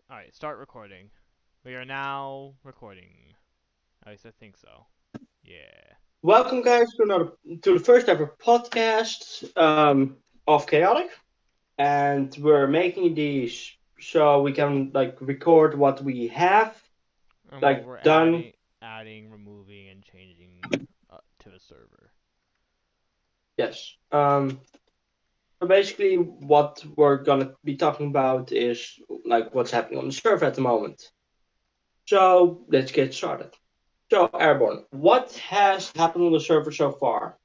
Alright, start recording. We are now recording. At least I think so. Yeah. Welcome, guys, to the first ever podcast of Chaotic, and we're making these so we can record what we have And what we're done. adding, removing, and changing to the server. Yes. So basically, what we're gonna be talking about is what's happening on the server at the moment. So let's get started. So Airborne, what has happened on the server so far?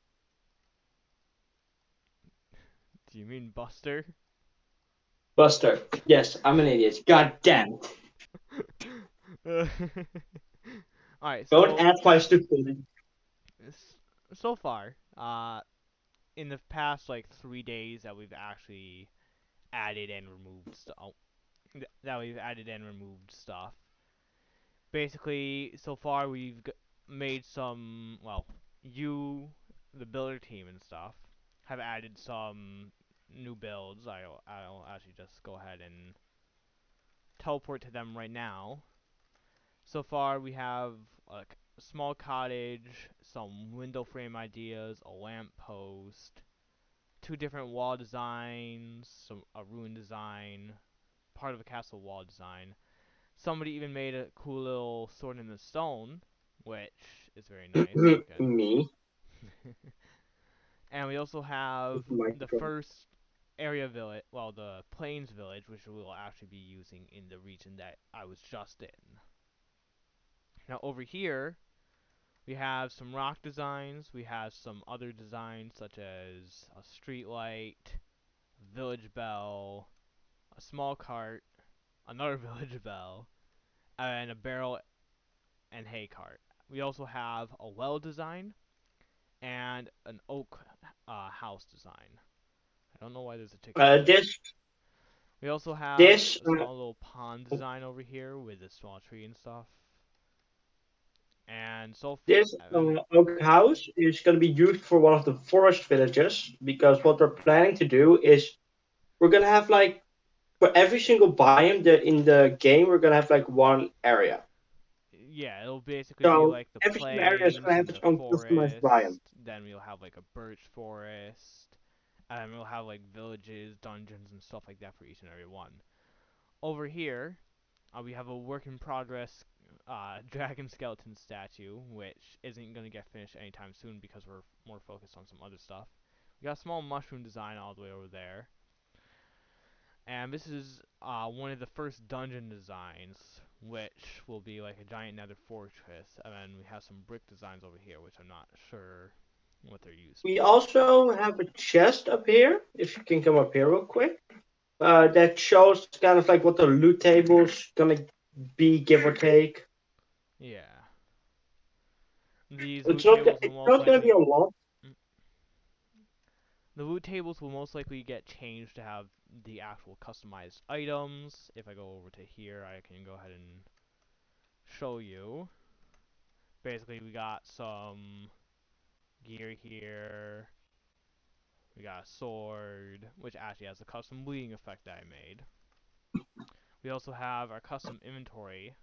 Do you mean Buster? Buster. Yes, I'm an idiot. God damn it. Alright, Don't so ask my stupidity. so far, in the past like 3 days that we've actually added and removed stuff. That we've added and removed stuff. Basically, so far made some, well, you, the builder team and stuff, have added some new builds. I'll actually just go ahead and teleport to them right now. So far, we have a small cottage, some window frame ideas, a lamp post, two different wall designs, a ruin design, part of a castle wall design. Somebody even made a cool little sword in the stone, which is very nice looking. Me. And we also have the Microphone. first area village, well, the plains village, which we will actually be using in the region that I was just in. Now over here, we have some rock designs. We have some other designs such as a street light, a village bell, a small cart, another village bell, and a barrel and hay cart. We also have a well design and an oak house design. I don't know why there's a ticket Uh, there. this We also have this a small little pond design over here with a small tree and stuff. And this oak house is going to be used for one of the forest villages because what we're planning to do is we're going to have for every single biome that in the game we're going to have one area. yeah, it'll basically be So like the every single area is going plains to have and its the own customized biome. forest. Then we'll have like a birch forest. And we'll have like villages, dungeons, and stuff like that for each and every one. Over here, we have a work in progress dragon skeleton statue, which isn't going to get finished anytime soon because we're more focused on some other stuff. We got a small mushroom design all the way over there. And this is one of the first dungeon designs, which will be like a giant nether fortress. And then we have some brick designs over here, which I'm not sure what they're used We for. also have a chest up here. If you can come up here real quick, that shows kind of what the loot table's going to be, give or take. Yeah. These It's loot not. tables will It's most not going to be likely a lot. mm, the loot tables will most likely get changed to have the actual customized items. If I go over to here, I can go ahead and show you. Basically, we got some gear here. We got a sword, which actually has a custom bleeding effect that I made. We also have our custom inventory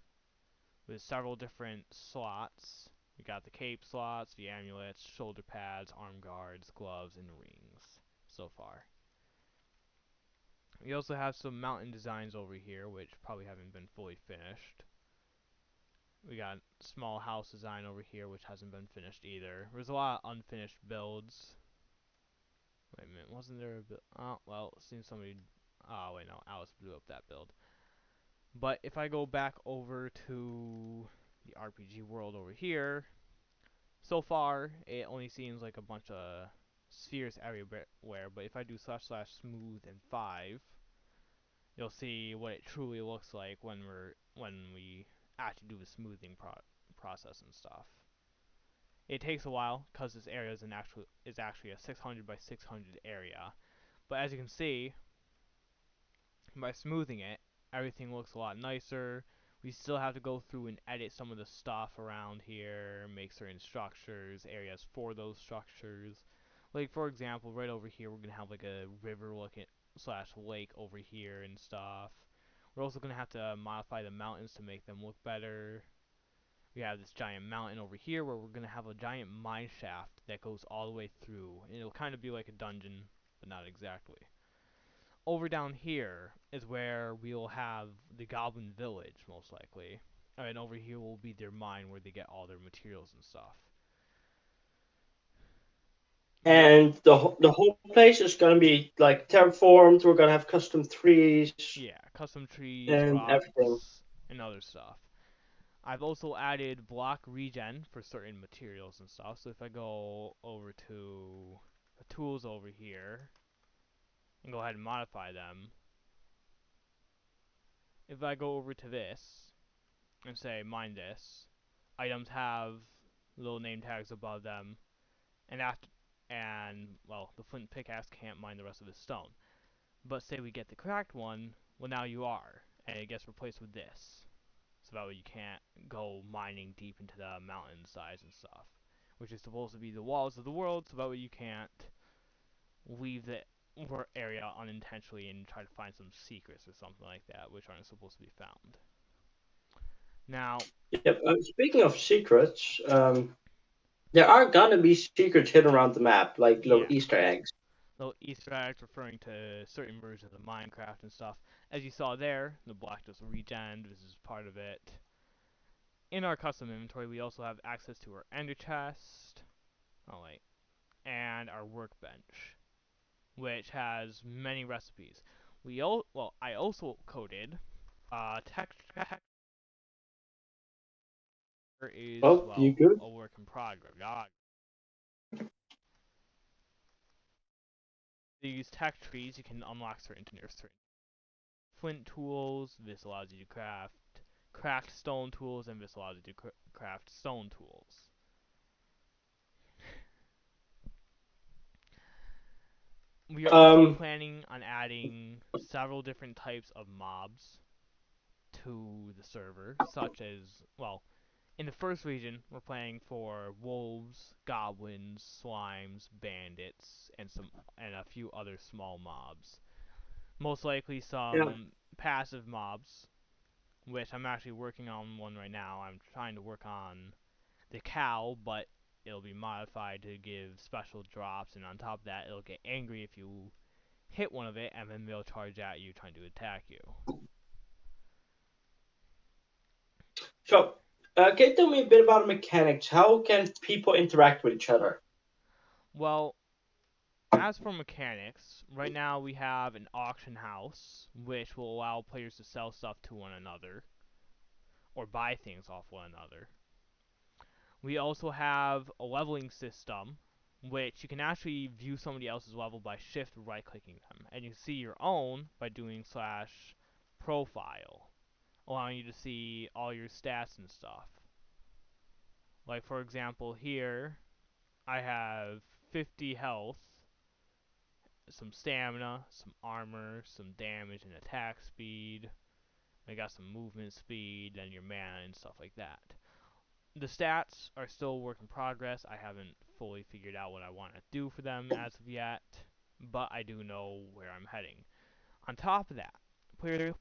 with several different slots. We got the cape slots, the amulets, shoulder pads, arm guards, gloves, and rings so far. We also have some mountain designs over here, which probably haven't been fully finished. We got small house design over here, which hasn't been finished either. There's a lot of unfinished builds. Wait a minute, wasn't there a build? Oh, well, it seems somebody. Oh, wait, no, Alice blew up that build. But if I go back over to the RPG world over here, so far it only seems like a bunch of spheres everywhere. But if I do // smooth and 5, you'll see what it truly looks like when we actually do the smoothing process and stuff. It takes a while because this area is actually a 600 by 600 area. But as you can see, by smoothing it, everything looks a lot nicer. We still have to go through and edit some of the stuff around here, make certain structures, areas for those structures. Like for example, right over here, we're gonna have like a river looking / lake over here and stuff. We're also going to have to modify the mountains to make them look better. We have this giant mountain over here where we're going to have a giant mine shaft that goes all the way through. And it'll kind of be like a dungeon, but not exactly. Over down here is where we'll have the Goblin Village, most likely. And over here will be their mine where they get all their materials and stuff. We all, And the whole place is gonna be like terraformed. We're gonna have custom trees yeah, custom trees, and everything. rocks, and other stuff. I've also added block regen for certain materials and stuff. So if I go over to the tools over here and go ahead and modify them, if I go over to this and say mine this, items have little name tags above them, and after well, the flint pickaxe can't mine the rest of the stone. But say we get the cracked one, well now you are, and it gets replaced with this. So that way you can't go mining deep into the mountain sides and stuff. Which is supposed to be the walls of the world, so that way you can't leave the area unintentionally and try to find some secrets or something like that, which aren't supposed to be found. Now, Yep. Speaking of secrets, there are gonna be secrets hidden around the map, like little yeah, Easter eggs. little Easter eggs referring to certain versions of Minecraft and stuff. As you saw there, the block does regen, this is part of it. In our custom inventory, we also have access to our ender chest. Oh wait, and our workbench, which has many recipes. Well, I also coded texture is Well, you well good? a work in progress. You use tech trees, you can unlock certain flint tools. This allows you to craft stone tools, and this allows you to craft stone tools. We are also Um, planning on adding several different types of mobs to the server, such as, well, in the first region, we're playing for wolves, goblins, slimes, bandits, and a few other small mobs. Most likely yeah. some passive mobs, which I'm actually working on one right now. I'm trying to work on the cow, but it'll be modified to give special drops, and on top of that, it'll get angry if you hit one of it, and then they'll charge at you trying to attack you. So, can you tell me a bit about the mechanics? How can people interact with each other? Well, as for mechanics, right now we have an auction house, which will allow players to sell stuff to one another, or buy things off one another. We also have a leveling system, which you can actually view somebody else's level by shift right clicking them. And you can see your own by doing slash profile, allowing you to see all your stats and stuff. Like for example here, I have 50 health, some stamina, some armor, some damage and attack speed. I got some movement speed and your mana and stuff like that. The stats are still a work in progress. I haven't fully figured out what I want to do for them as of yet, but I do know where I'm heading. On top of that, players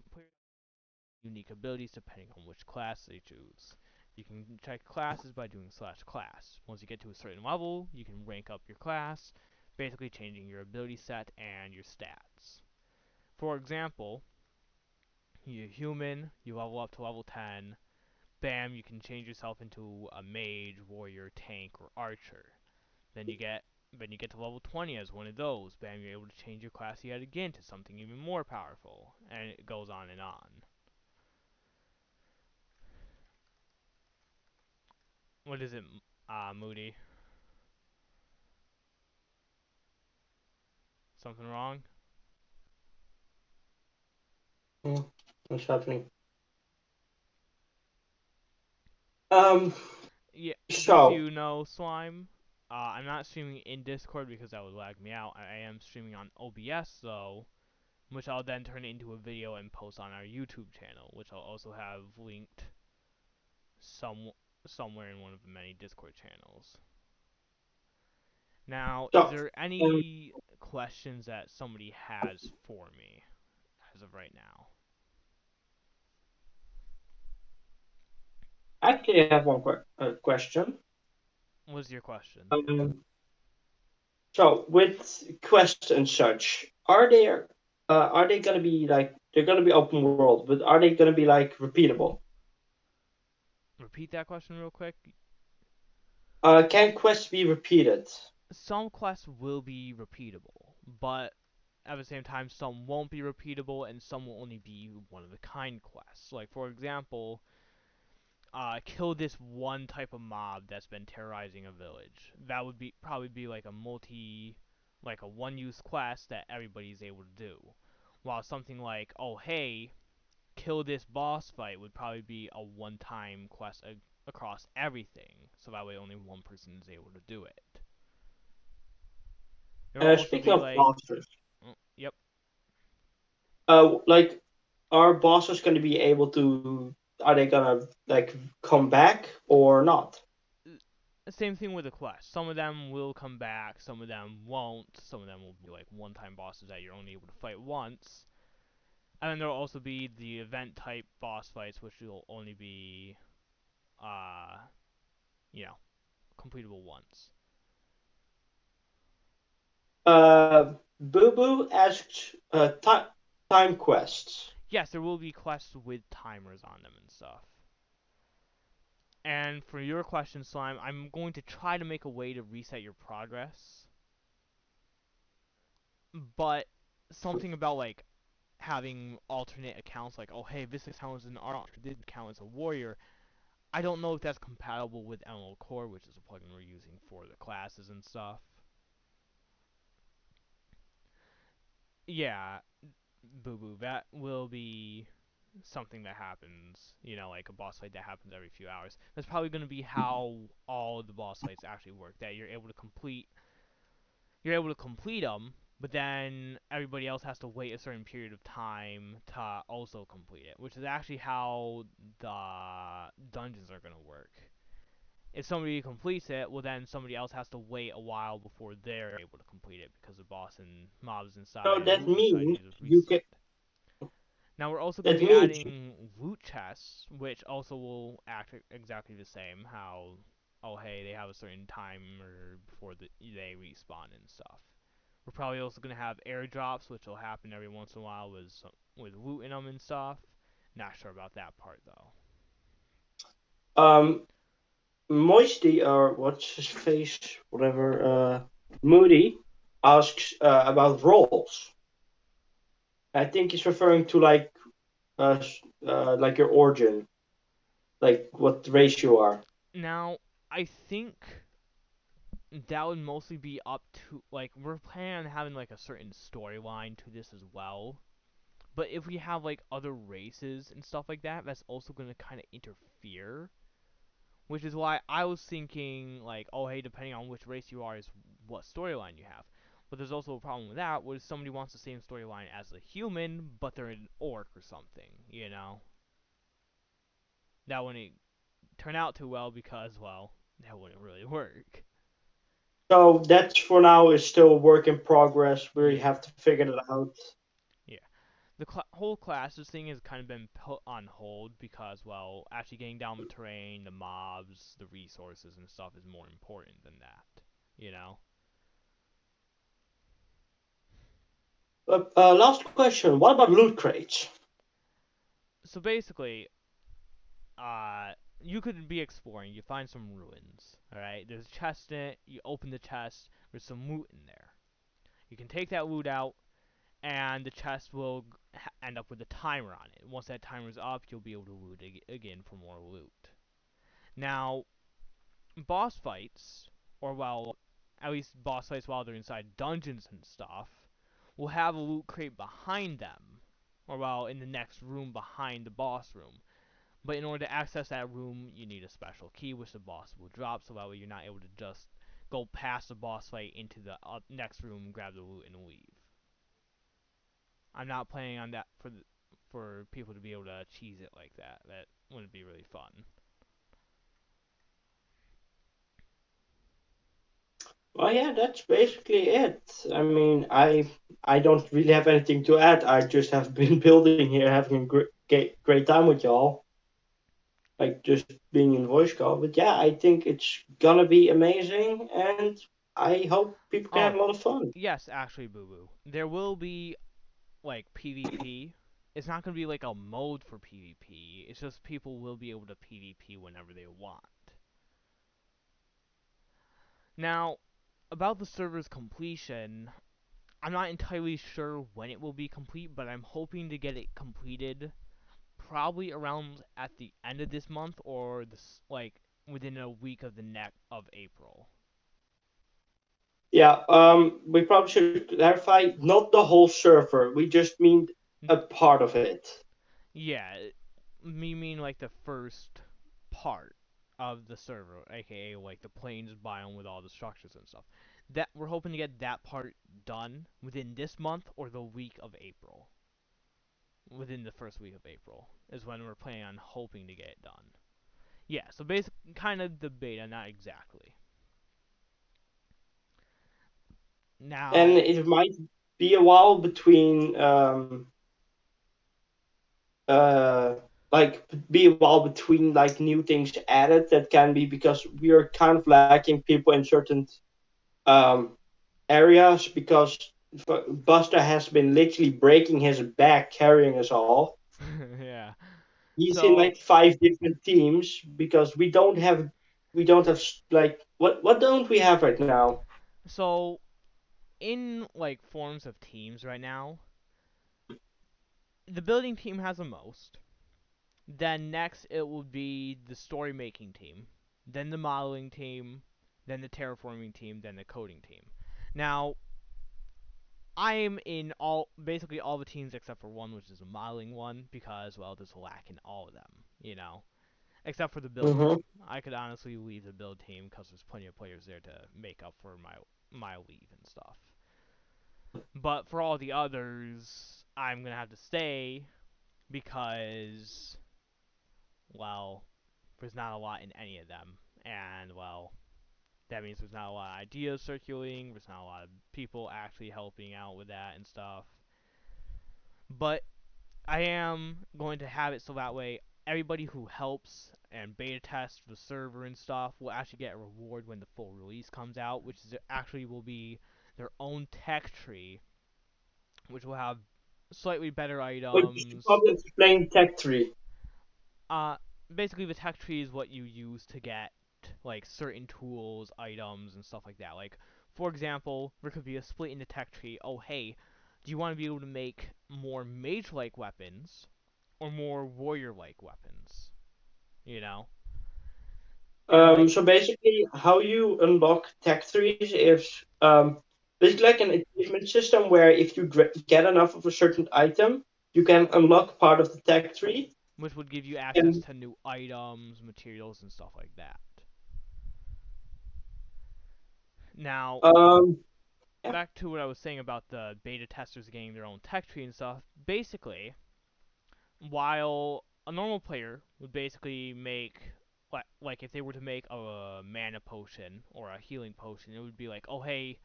unique abilities depending on which class they choose. You can check classes by doing slash class. Once you get to a certain level, you can rank up your class, basically changing your ability set and your stats. For example, you're human, you level up to level 10, bam, you can change yourself into a mage, warrior, tank, or archer. Then you get to level 20 as one of those. Bam, you're able to change your class yet again to something even more powerful, and it goes on and on. What is it, Moody? Something wrong? Hmm, what's happening? Um, Yeah, just so so, you know, Slime, I'm not streaming in Discord because that would lag me out. I am streaming on OBS though, which I'll then turn into a video and post on our YouTube channel, which I'll also have linked some somewhere in one of the many Discord channels. Now, is so, there um, any questions that somebody has for me as of right now? actually have one question. What's your question? Um, so with quests and such, are they gonna be like they're gonna be open world, but are they gonna be like repeatable? Repeat that question real quick. Can quests be repeated? Some quests will be repeatable, but at the same time, some won't be repeatable, and some will only be one of a kind quests. Like for example, kill this one type of mob that's been terrorizing a village. That would be probably be like a one-use quest that everybody's able to do. While something like, oh hey, kill this boss fight would probably be a one-time quest across everything, so that way only one person is able to do it. There will also Speaking be of like, bosses, yep, like are bosses gonna be able to? Are they gonna like come back or not? same thing with the quest. Some of them will come back, some of them won't. Some of them will be like one-time bosses that you're only able to fight once. And then there'll also be the event type boss fights, which will only be, uh, you know, completable once. Boo Boo asked time quests. Yes, there will be quests with timers on them and stuff. And for your question, Slime, I'm going to try to make a way to reset your progress. But something about like having alternate accounts, like oh hey, this account is an archer, this account is a warrior. I don't know if that's compatible with ML Core, which is a plugin we're using for the classes and stuff. Yeah, Boo Boo, that will be something that happens, like a boss fight that happens every few hours. That's probably going to be how all the boss fights actually work. That you're able to complete them, but then everybody else has to wait a certain period of time to also complete it, which is actually how the dungeons are going to work. If somebody completes it, well then somebody else has to wait a while before they're able to complete it because the boss and mobs So inside and that loot inside means uses you reset. can. Now we're also going to That be means adding loot chests, which also will act exactly the same. How, oh hey, they have a certain timer before they respawn and stuff. We're probably also going to have airdrops, which will happen every once in a while with loot in them and stuff. Not sure about that part though. um Moisty or what's his face, whatever. Moody asks about roles. I think he's referring to like your origin, like what race you are. Now, I think that would mostly be up to like we're planning on having like a certain storyline to this as well. But if we have like other races and stuff like that, that's also going to kind of interfere. Which is why I was thinking like, oh hey, depending on which race you are is what storyline you have. But there's also a problem with that, where somebody wants the same storyline as a human, but they're an orc or something. That wouldn't turn out too well because, well, that wouldn't really work. So that's for now is still a work in progress. We Yeah. have to figure that out. Yeah. The whole classes thing has kind of been put on hold because, well, actually getting down the terrain, the mobs, the resources and stuff is more important than that. You know? Last question. What about loot crates? So basically, you could be exploring. You find some ruins. All right. There's a chest in it. You open the chest. There's some loot in there. You can take that loot out, and the chest will end up with a timer on it. Once that timer's up, you'll be able to loot again for more loot. Now, boss fights, or well, at least boss fights while they're inside dungeons and stuff, will have a loot crate behind them, or well, in the next room behind the boss room. But in order to access that room, you need a special key, which the boss will drop, so that way you're not able to just go past the boss fight into the next room, grab the loot, and leave. I'm not planning on that for people to be able to cheese it like that. That wouldn't be really fun. Well, yeah, that's basically it. I mean, I don't really have anything to add. I just have been building here, having a great time with y'all. like just being in voice call. But yeah, I think it's gonna be amazing, and I hope people can have Oh, a lot of fun. yes, actually, Boo Boo. There will be like PvP. It's not gonna be like a mode for PvP. It's just people will be able to PvP whenever they want. Now, about the server's completion, I'm not entirely sure when it will be complete, but I'm hoping to get it completed probably around at the end of this month or this like within a week of the neck of April. Yeah, we probably should clarify not the whole server. We just mean a part of it. Yeah, me mean like the first part of the server, aka like the plains biome with all the structures and stuff. That we're hoping to get that part done within this month or the week of April. Within the first week of April is when we're planning on hoping to get it done. Yeah, so basically kind of the beta, not exactly. And Now, it might be a while between uh like be a while between like new things added. That can be because we are kind of lacking people in certain um areas because Buster has been literally breaking his back carrying us all. yeah. He's in So like 5 different teams because we don't have like what don't we have right now? so in like forms of teams right now, the building team has the most. Then next it would be the story making team, then the modeling team, then the terraforming team, then the coding team. Now, I'm in all basically all the teams except for one, which is a modeling one, because well, there's a lack in all of them, except for the build Mm-hmm. team. I could honestly leave the build team because there's plenty of players there to make up for my leave and stuff. But for all the others, I'm gonna have to stay because well, there's not a lot in any of them, and well, that means there's not a lot of ideas circulating. There's not a lot of people actually helping out with that and stuff. But I am going to have it so that way everybody who helps and beta tests the server and stuff will actually get a reward when the full release comes out, which is actually will be their own tech tree, which will have slightly better But you should items. probably explain tech tree. Uh, Basically the tech tree is what you use to get like certain tools, items, and stuff like that. Like for example, there could be a split in the tech tree. Oh hey, do you want to be able to make more mage-like weapons or more warrior-like weapons? You know, and like So basically, how you unlock tech trees is basically like an achievement system where if you get enough of a certain item, you can unlock part of the tech tree. which would give you access And to new items, materials, and stuff like that. Now, um, yeah. back to what I was saying about the beta testers getting their own tech tree and stuff. Basically, while a normal player would basically make like if they were to make a mana potion or a healing potion, it would be like, oh hey,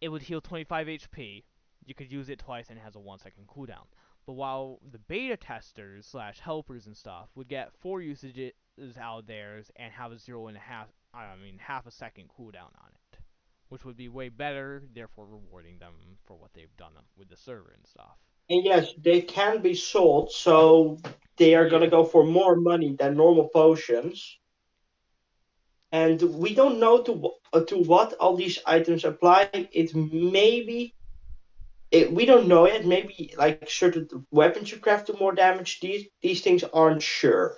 it would heal 25 HP. You could use it twice and it has a 1 second cooldown. But while the beta testers slash helpers and stuff would get 4 usages out of theirs and have a 0.5, half a second cooldown on it, which would be way better, therefore rewarding them for what they've done with the server and stuff. And yes, they can be sold, so they are gonna Yeah, go for more money than normal potions. And we don't know to what all these items apply. It maybe we don't know yet. Maybe like certain weapons you craft do more damage. These things aren't sure.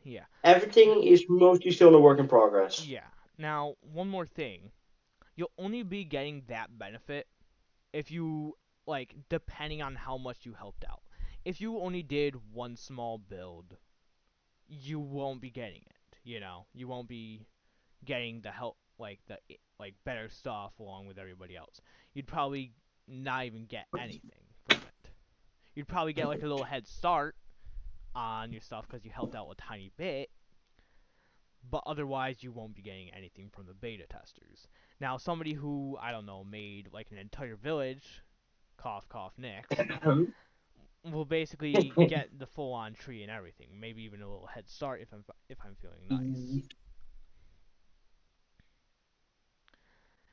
yeah. Everything is mostly still in a work in progress. Yeah. Now, one more thing. You'll only be getting that benefit if you, like, depending on how much you helped out. If you only did one small build, you won't be getting it. You won't be getting the help, like better stuff along with everybody else. You'd probably not even get anything from it. You'd probably get like a little head start on your stuff because you helped out a tiny bit, but otherwise you won't be getting anything from the beta testers. Now, somebody who, I don't know, made like an entire village, cough cough Nick, we'll basically get the full-on tree and everything. Maybe even a little head start if I'm feeling nice.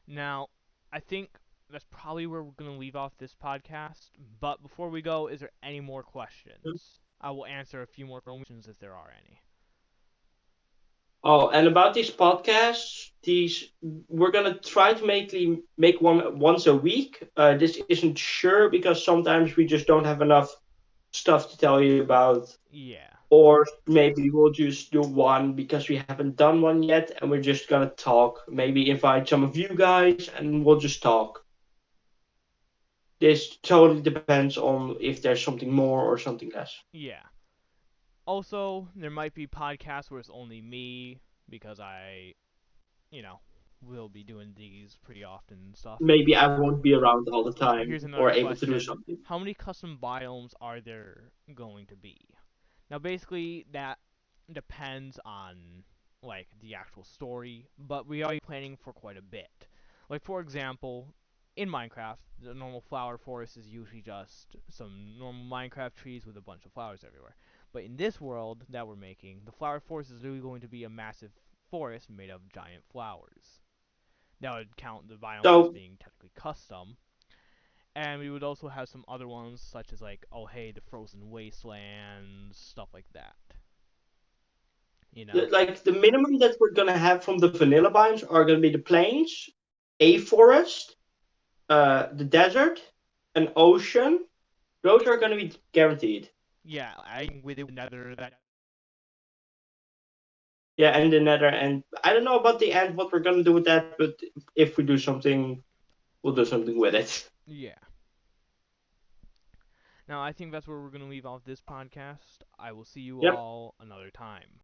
Now, I think that's probably where we're gonna leave off this podcast. But before we go, is there any more questions? I will answer a few more questions if there are any. Oh, and about these podcasts, we're gonna try to make one once a week. This isn't sure because sometimes we just don't have enough stuff to tell you about, Yeah. or maybe we'll just do one because we haven't done one yet, and we're just gonna talk. Maybe invite some of you guys, and we'll just talk. This totally depends on if there's something more or something less. Yeah. Also, there might be podcasts where it's only me because I, you know, will be doing these pretty often and stuff. Maybe I won't be around all the Here's time or another able to do question. something. How many custom biomes are there going to be? Now, basically, that depends on, like, the actual story, but we are planning for quite a bit. Like, for example, in Minecraft, the normal flower forest is usually just some normal Minecraft trees with a bunch of flowers everywhere. But in this world that we're making, the flower forest is literally going to be a massive forest made of giant flowers. That would count the biomes as So being technically custom. And we would also have some other ones, such as, like, oh hey, the frozen wastelands, stuff like that. You know? like the minimum that we're gonna have from the vanilla biomes are gonna be the plains, a forest, the desert, an ocean. Those are gonna be guaranteed. Yeah, I with it nether that. Yeah, and the nether, and I don't know about the end what we're gonna do with that, but if we do something, we'll do something with it. Yeah. Now I think that's where we're gonna leave off this podcast. I will see you Yep. all another time.